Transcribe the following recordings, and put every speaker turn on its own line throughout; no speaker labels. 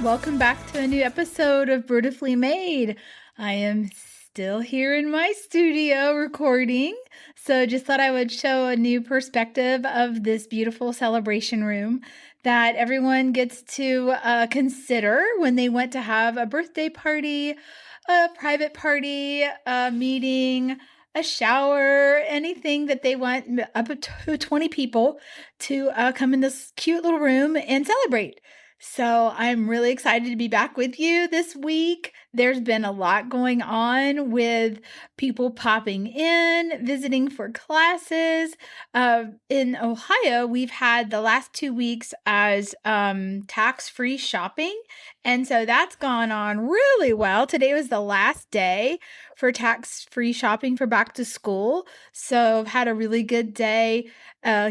welcome back to a new episode of Brewtifully Made. I am still here in my studio recording, so just thought I would show a new perspective of this beautiful celebration room that everyone gets to consider when they want to have a birthday party, a private party, a meeting, a shower, anything that they want up to 20 people to come in this cute little room and celebrate. So I'm really excited to be back with you this week. There's been a lot going on with people popping in, visiting for classes. In Ohio, we've had the last 2 weeks as tax-free shopping. And so that's gone on really well. Today was the last day for tax-free shopping for back to school. So I've had a really good day.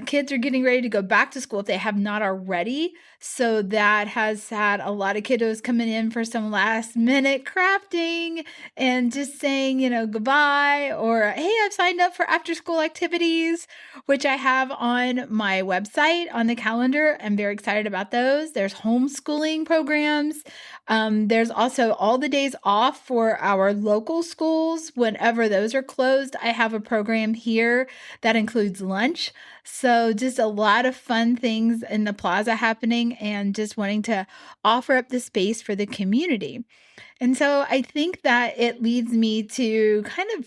Kids are getting ready to go back to school if they have not already. So that has had a lot of kiddos coming in for some last minute crafting and just saying, goodbye, or hey, I've signed up for after school activities, which I have on my website on the calendar. I'm very excited about those. There's homeschooling programs. There's also all the days off for our local schools. Whenever those are closed, I have a program here that includes lunch. So just a lot of fun things in the plaza happening and just wanting to offer up the space for the community. And so I think that it leads me to kind of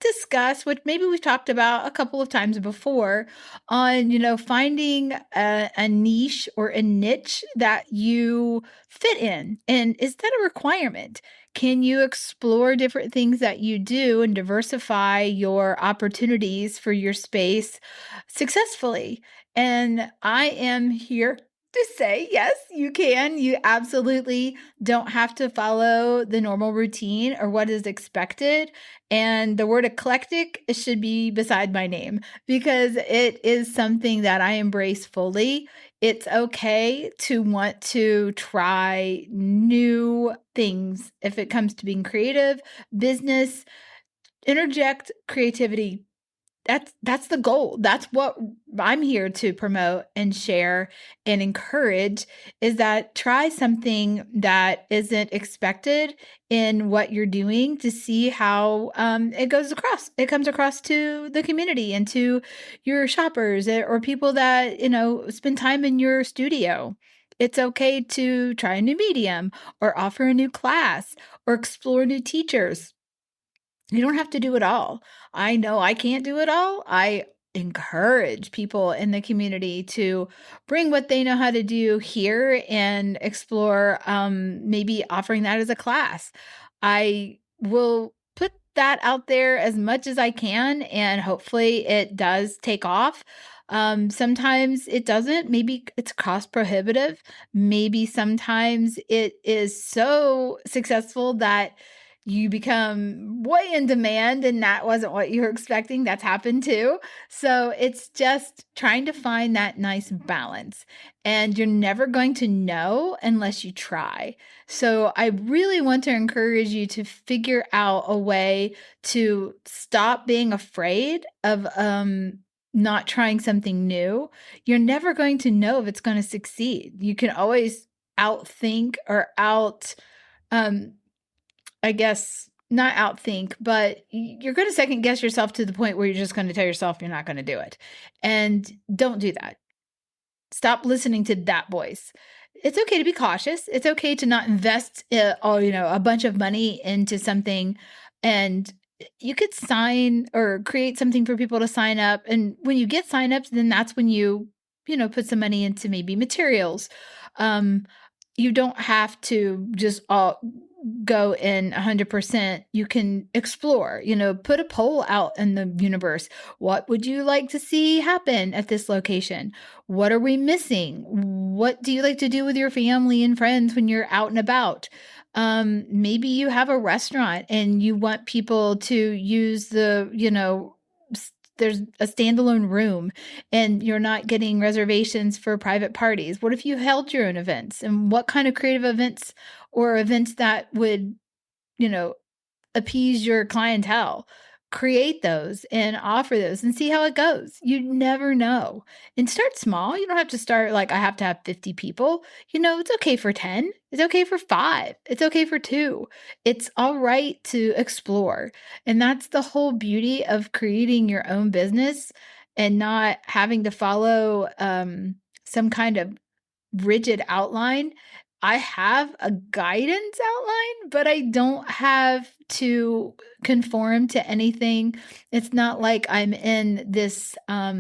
discuss what maybe we've talked about a couple of times before on, finding a niche or a niche that you fit in. And is that a requirement? Can you explore different things that you do and diversify your opportunities for your space successfully? And I am here to say, yes, you can. You absolutely don't have to follow the normal routine or what is expected. And the word eclectic should be beside my name because it is something that I embrace fully. It's okay to want to try new things if it comes to being creative, business, interject creativity. That's the goal. That's what I'm here to promote and share and encourage is that try something that isn't expected in what you're doing to see how it comes across to the community and to your shoppers or people that, spend time in your studio. It's okay to try a new medium or offer a new class or explore new teachers. You don't have to do it all. I know I can't do it all. I encourage people in the community to bring what they know how to do here and explore maybe offering that as a class. I will put that out there as much as I can, and hopefully it does take off. Sometimes it doesn't. Maybe it's cost prohibitive. Maybe sometimes it is so successful that you become way in demand and that wasn't what you were expecting. That's happened too. So it's just trying to find that nice balance. And you're never going to know unless you try. So I really want to encourage you to figure out a way to stop being afraid of not trying something new. You're never going to know if it's going to succeed. You can always outthink or um I guess not outthink, but you're going to second guess yourself to the point where you're just going to tell yourself you're not going to do it. And don't do that. Stop listening to that voice. It's okay to be cautious. It's okay to not invest a bunch of money into something, and you could sign or create something for people to sign up. And when you get signups, then that's when put some money into maybe materials. You don't have to just all go in 100%. You can explore, put a poll out in the universe. What would you like to see happen at this location? What are we missing? What do you like to do with your family and friends when you're out and about? Maybe you have a restaurant and you want people to use there's a standalone room and you're not getting reservations for private parties. What if you held your own events? And what kind of creative events or events that would, appease your clientele? create those and offer those and see how it goes. You never know. And start small. You don't have to start like, I have to have 50 people. It's okay for 10. It's okay for 5. It's okay for 2. It's all right to explore. And that's the whole beauty of creating your own business and not having to follow some kind of rigid outline. I have a guidance outline, but I don't have to conform to anything. It's not like I'm in this I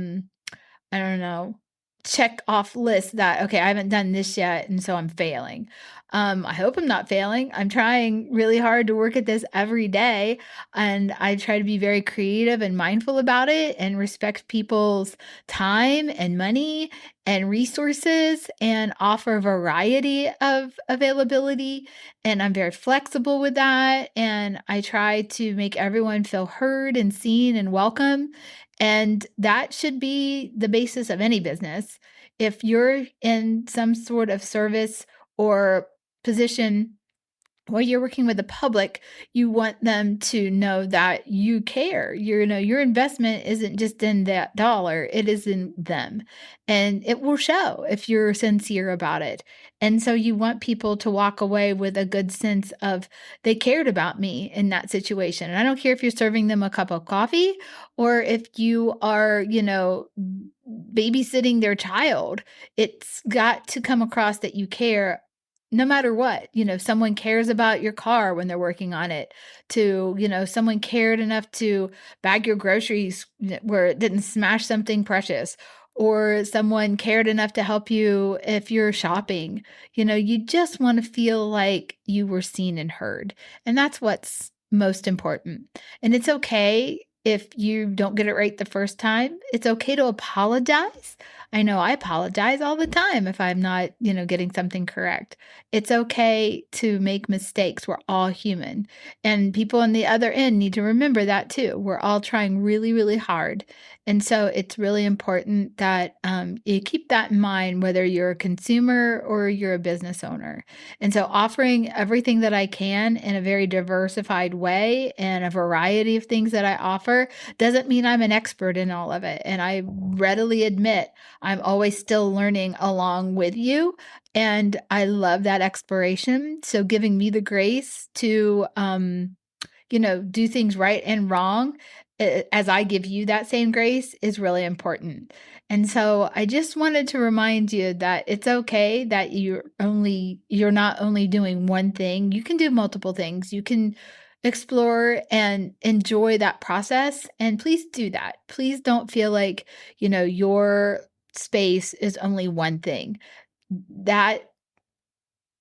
don't know, check off list that, okay, I haven't done this yet, and so I'm failing. I hope I'm not failing. I'm trying really hard to work at this every day, and I try to be very creative and mindful about it and respect people's time and money and resources and offer a variety of availability. And I'm very flexible with that. And I try to make everyone feel heard and seen and welcome. And that should be the basis of any business. If you're in some sort of service or position where you're working with the public, you want them to know that you care. Your investment isn't just in that dollar, it is in them. And it will show if you're sincere about it. And so you want people to walk away with a good sense of they cared about me in that situation. And I don't care if you're serving them a cup of coffee or if you are, babysitting their child. It's got to come across that you care no matter what. Someone cares about your car when they're working on it, to, someone cared enough to bag your groceries where it didn't smash something precious, or someone cared enough to help you if you're shopping. You just want to feel like you were seen and heard. And that's what's most important. And it's okay if you don't get it right the first time. It's okay to apologize. I know I apologize all the time if I'm not, getting something correct. It's okay to make mistakes. We're all human. And people on the other end need to remember that too. We're all trying really, really hard. And so it's really important that you keep that in mind, whether you're a consumer or you're a business owner. And so offering everything that I can in a very diversified way and a variety of things that I offer doesn't mean I'm an expert in all of it. And I readily admit I'm always still learning along with you. And I love that exploration. So giving me the grace to, do things right and wrong as I give you that same grace is really important. And so I just wanted to remind you that it's okay that you're not only doing one thing. You can do multiple things. You can explore and enjoy that process. And please do that. Please don't feel like, your space is only one thing. That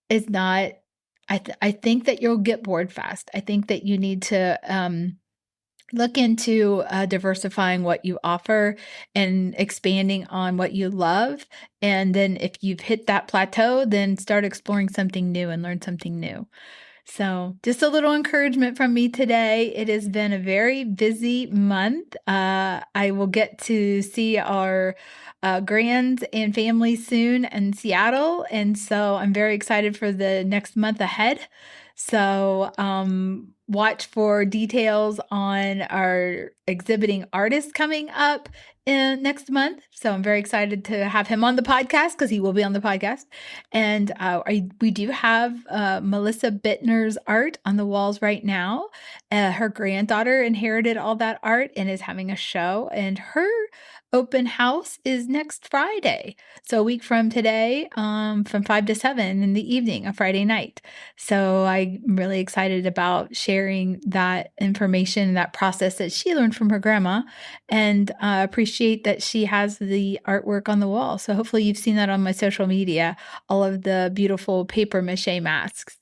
is not. I think that you'll get bored fast. I think that you need to look into diversifying what you offer and expanding on what you love. And then if you've hit that plateau, then start exploring something new and learn something new. So just a little encouragement from me today. It has been a very busy month. I will get to see our grands and family soon in Seattle. And so I'm very excited for the next month ahead. So watch for details on our exhibiting artist coming up in next month. So I'm very excited to have him on the podcast because he will be on the podcast. And we do have Melissa Bittner's art on the walls right now. Her granddaughter inherited all that art and is having a show. And her open house is next Friday. So a week from today, from 5 to 7 in the evening, a Friday night. So I'm really excited about sharing that information, that process that she learned from her grandma, and appreciate that she has the artwork on the wall. So hopefully you've seen that on my social media, all of the beautiful paper mache masks.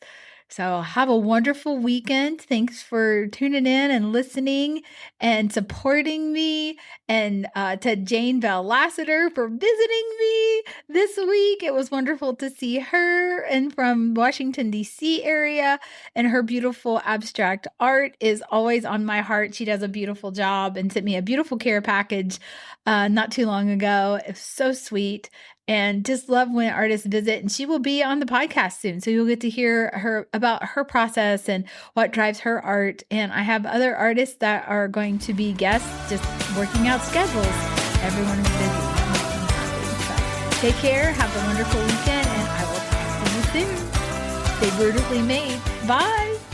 So have a wonderful weekend. Thanks for tuning in and listening and supporting me. And to Jane Bell Lassiter for visiting me this week. It was wonderful to see her, and from Washington, D.C. area. And her beautiful abstract art is always on my heart. She does a beautiful job and sent me a beautiful care package not too long ago. It's so sweet. and just love when artists visit, and she will be on the podcast soon. So you'll get to hear her about her process and what drives her art. And I have other artists that are going to be guests, just working out schedules. Everyone is busy. So take care, have a wonderful weekend, and I will talk to you soon. Stay brutally made. Bye.